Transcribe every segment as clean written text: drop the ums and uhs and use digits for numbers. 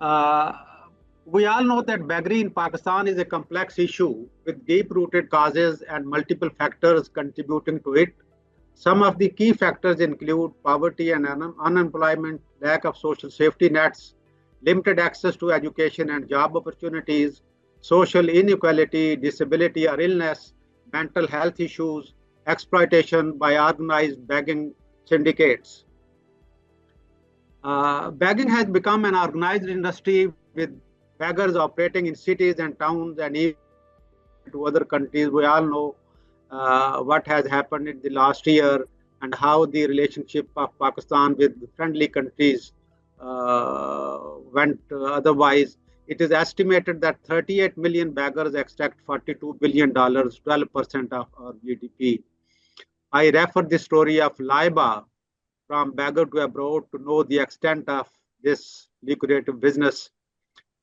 Uh, we all know that beggary in Pakistan is a complex issue with deep-rooted causes and multiple factors contributing to it. Some of the key factors include poverty and unemployment, lack of social safety nets, limited access to education and job opportunities, social inequality, disability or illness, mental health issues, exploitation by organized begging syndicates. Begging has become an organized industry with beggars operating in cities and towns and even to other countries. We all know what has happened in the last year and how the relationship of Pakistan with friendly countries went otherwise. It is estimated that 38 million beggars extract $42 billion, 12% of our GDP. I refer the story of Laiba, from beggar to abroad, to know the extent of this lucrative business.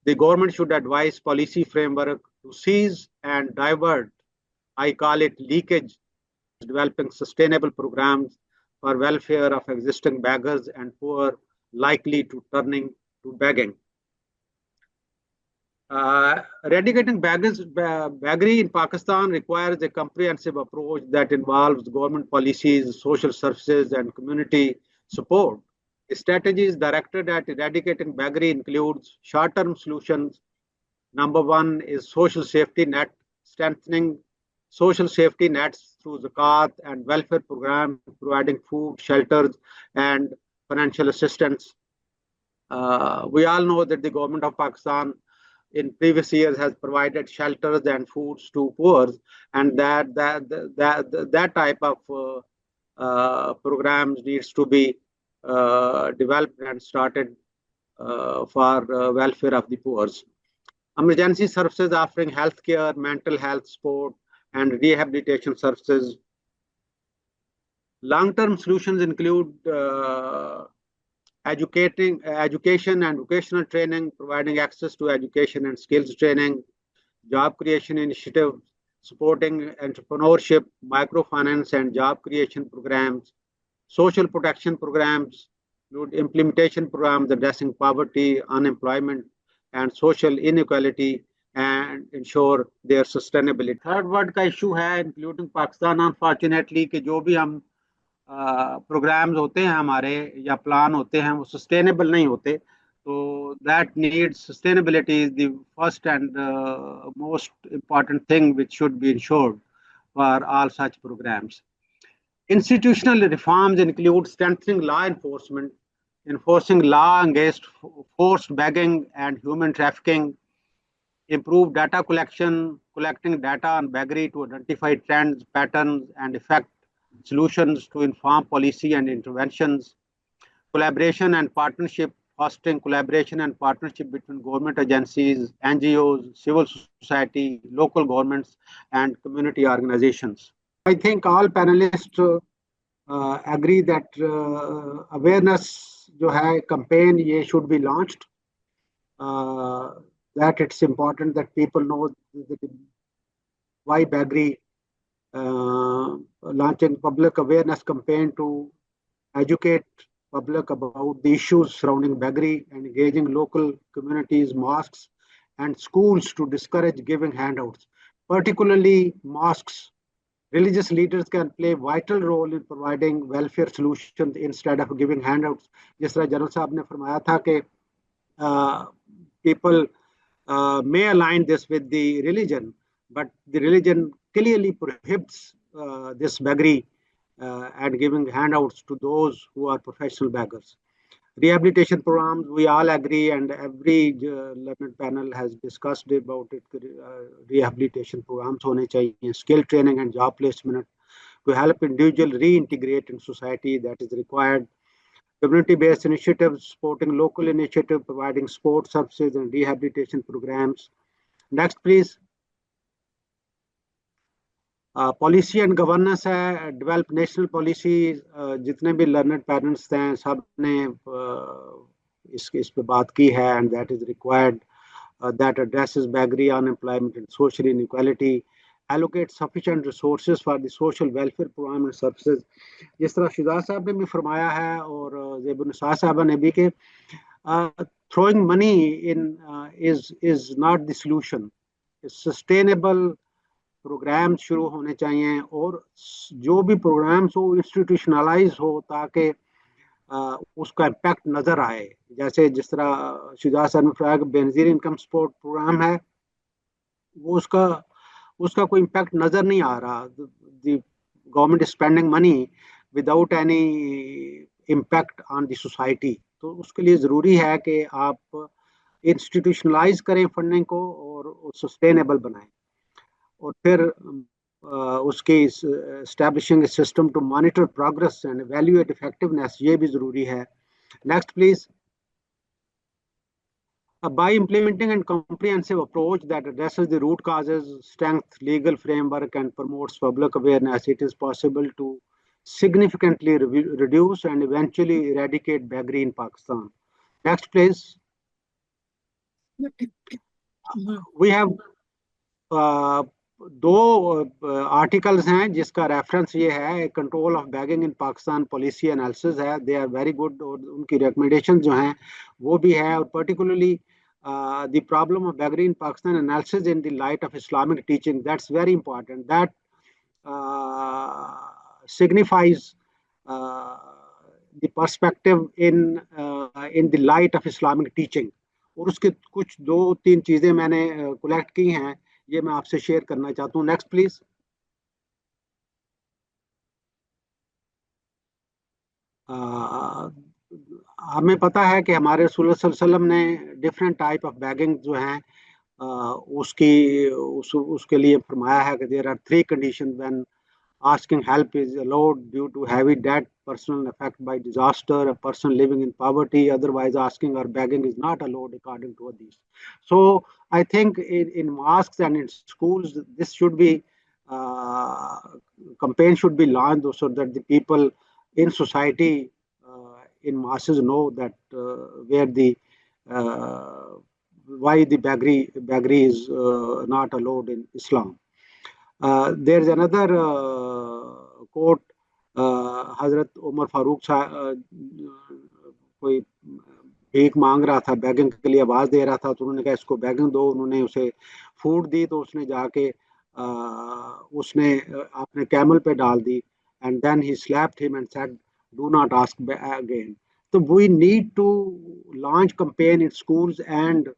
The government should advise policy framework to seize and divert, I call it leakage, developing sustainable programs for welfare of existing beggars and poor likely to turning to begging. Eradicating beggary in Pakistan requires a comprehensive approach that involves government policies, social services, and community support. Strategies directed at eradicating beggary includes short-term solutions. Number one is social safety net, strengthening social safety nets through zakat and welfare programs, providing food, shelters, and financial assistance. We all know that the government of Pakistan in previous years has provided shelters and foods to poor, and that type of programs needs to be developed and started for welfare of the poor. Emergency services offering healthcare, mental health support, and rehabilitation services. Long-term solutions include education and vocational training, providing access to education and skills training, job creation initiatives, supporting entrepreneurship, microfinance and job creation programs, social protection programs, include implementation programs addressing poverty, unemployment, and social inequality, and ensure their sustainability. Third world का issue है including Pakistan unfortunately कि जो भी हम programmes होते हैं हमारे या प्लान होते हैं वो सस्टेनेबल नहीं होते तो that needs sustainability is the first and most important thing which should be insured for all such programmes. Institutional reforms include strengthening law enforcement, enforcing law against forced begging and human trafficking, improve data collecting data on beggary to identify trends, patterns, and effect solutions to inform policy and interventions, collaboration and partnership, fostering collaboration and partnership between government agencies, NGOs, civil society, local governments, and community organizations. I think all panelists agree that awareness जो है campaign ये should be launched. That it's important that people know why beggary. Launching public awareness campaign to educate public about the issues surrounding beggary and engaging local communities, mosques, and schools to discourage giving handouts. Particularly mosques. Religious leaders can play a vital role in providing welfare solutions instead of giving handouts. जिस तरह general साहब ने फरमाया था कि people may align this with the religion, but the religion clearly prohibits this beggary and giving handouts to those who are professional beggars. Rehabilitation programs, we all agree, and every learned panel has discussed about it. Rehabilitation programs hone chahiye, skill training and job placement to help individual reintegrate in society that is required. Community-based initiatives, supporting local initiatives, providing support services and rehabilitation programs. Next, please. Policy and governance है, develop national policy. जितने भी learned parents हैं सब ने इस पे बात की है, and that is required that addresses beggary, unemployment and social inequality, allocate sufficient resources for the social welfare program and services. जिस तरह शुजा साहब ने भी फरमाया है और ज़ेबुन्निसा साहबा ने भी कि throwing money in is not the solution. Sustainable programme शुरू होने चाहिए और जो भी प्रोग्राम्स हो इंस्टीट्यूशनलाइज हो ताकि उसका इम्पैक्ट नजर आए। जैसे जिस तरह शुजा सर ने बताया कि बेनजीर इनकम सपोर्ट प्रोग्राम है, वो उसका कोई इम्पैक्ट नजर नहीं आ रहा। The government is spending money without any impact on the society. तो उसके लिए ज़रूरी है कि आप इंस्टीट्यूशनलाइज करें फंडिंग को और सस्टेनेबल बनाएं। और फिर उसके establishing system to monitor progress and evaluate effectiveness, ये भी ज़रूरी है। Next please. By implementing a comprehensive approach that addresses the root causes, strengthens legal framework, and promotes public awareness, it is possible to significantly reduce and eventually eradicate beggary in Pakistan. Next, please. We have दो articles हैं जिसका reference ये है। Control of bagging in Pakistan policy analysis है, they are very good, और उनकी recommendation जो हैं वो भी है। और particularly the problem of beggary in Pakistan analysis in the light of Islamic teaching, that's very important, that signifies the perspective in the light of Islamic teaching। और उसके कुछ 2-3 चीजें मैंने कलेक्ट की हैं, ये मैं आपसे शेयर करना चाहता हूँ। Next please. हमें पता है कि हमारे रसूल सल्लल्लाहु अलैहि वसल्लम ने डिफरेंट टाइप ऑफ बैगिंग जो हैं उसके लिए फरमाया है कि there are 3 condition when asking help is allowed due to heavy debt, personal effect by disaster, a person living in poverty, otherwise asking or begging is not allowed according to these. So I think in mosques and in schools, this should be, campaign should be launched so that the people in society, in masses know that where the why the beggary is not allowed in Islam. There's another quote, हजरत उमर फारूक कोई भीख मांग रहा था, bagging के लिए आवाज दे रहा था, तो उन्होंने कहा इसको बैगिंग दो। उन्होंने उसे फूड दी, तो उसने जाके उसने अपने कैमल पे डाल दी, and then he slapped him and said do not ask again. तो we need to launch campaign in schools and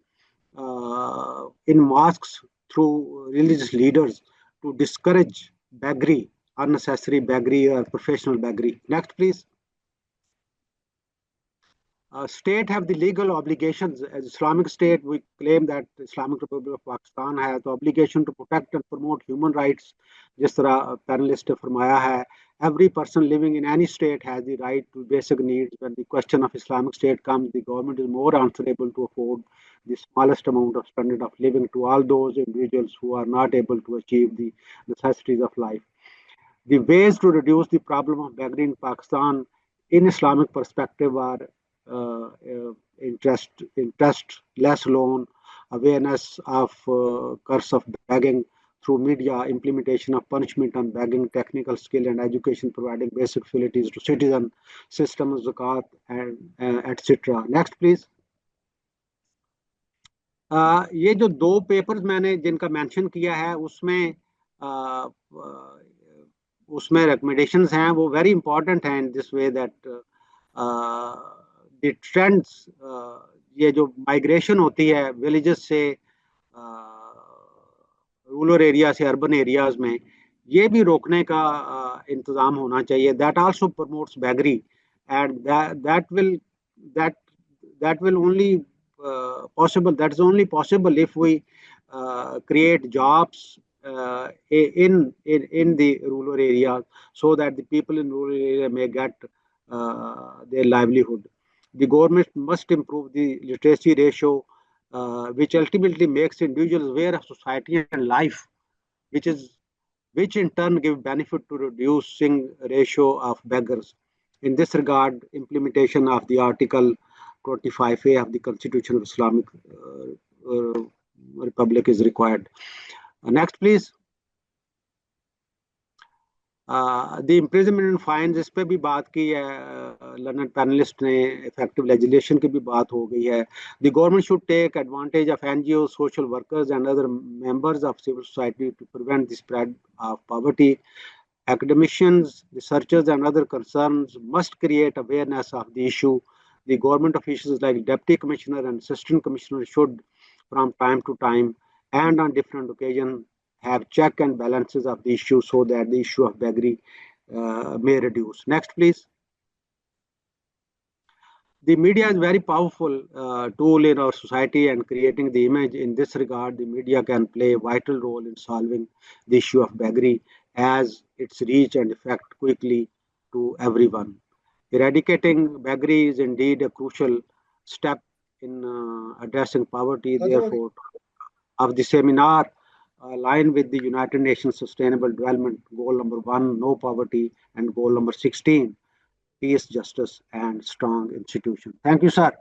in mosques through religious leaders to discourage beggary, unnecessary beggary or professional beggary. Next, please. State have the legal obligations. As Islamic State, we claim that Islamic Republic of Pakistan has the obligation to protect and promote human rights. जिस तरह panelist ने फरमाया है, every person living in any state has the right to basic needs. When the question of Islamic State comes, the government is more answerable to afford the smallest amount of standard of living to all those individuals who are not able to achieve the necessities of life. The ways to reduce the problem of beggary in Pakistan in Islamic perspective are interest, less loan, awareness of curse of begging through media, implementation of punishment on begging, technical skill and education, providing basic facilities to citizen, system of zakat, and etc. Next, please. ये जो 2 papers मैंने जिनका mention किया है उसमें recommendations हैं, वो very important हैं in this way that the trends, ये जो माइग्रेशन होती है विलेजेस से रूरल एरिया से अर्बन एरियाज में, ये भी रोकने का इंतजाम होना चाहिए। That also promotes beggary and that will only that is only possible if we create jobs in the rural area, so that the people in rural area may get their livelihood. The government must improve the literacy ratio, which ultimately makes individuals aware of society and life, which in turn give benefit to reducing ratio of beggars. In this regard, implementation of the Article 25A of the Constitution of Islamic Republic is required. Next, please. The imprisonment and fines, इस पे भी बात की है learner panelist ने, effective legislation की भी बात हो गई है. The government should take advantage of NGOs, social workers and other members of civil society to prevent the spread of poverty. Academicians, researchers and other concerns must create awareness of the issue. The government officials like Deputy Commissioner and Assistant Commissioner should, from time to time and on different occasions, have check and balances of the issue so that the issue of beggary may reduce. Next, please. The media is a very powerful tool in our society and creating the image. In this regard, the media can play a vital role in solving the issue of beggary as its reach and effect quickly to everyone. Eradicating beggary is indeed a crucial step in addressing poverty. Therefore, of the seminar aligned with the United Nations Sustainable Development Goal number 1, no poverty, and goal number 16, peace, justice, and strong institution. Thank you, sir.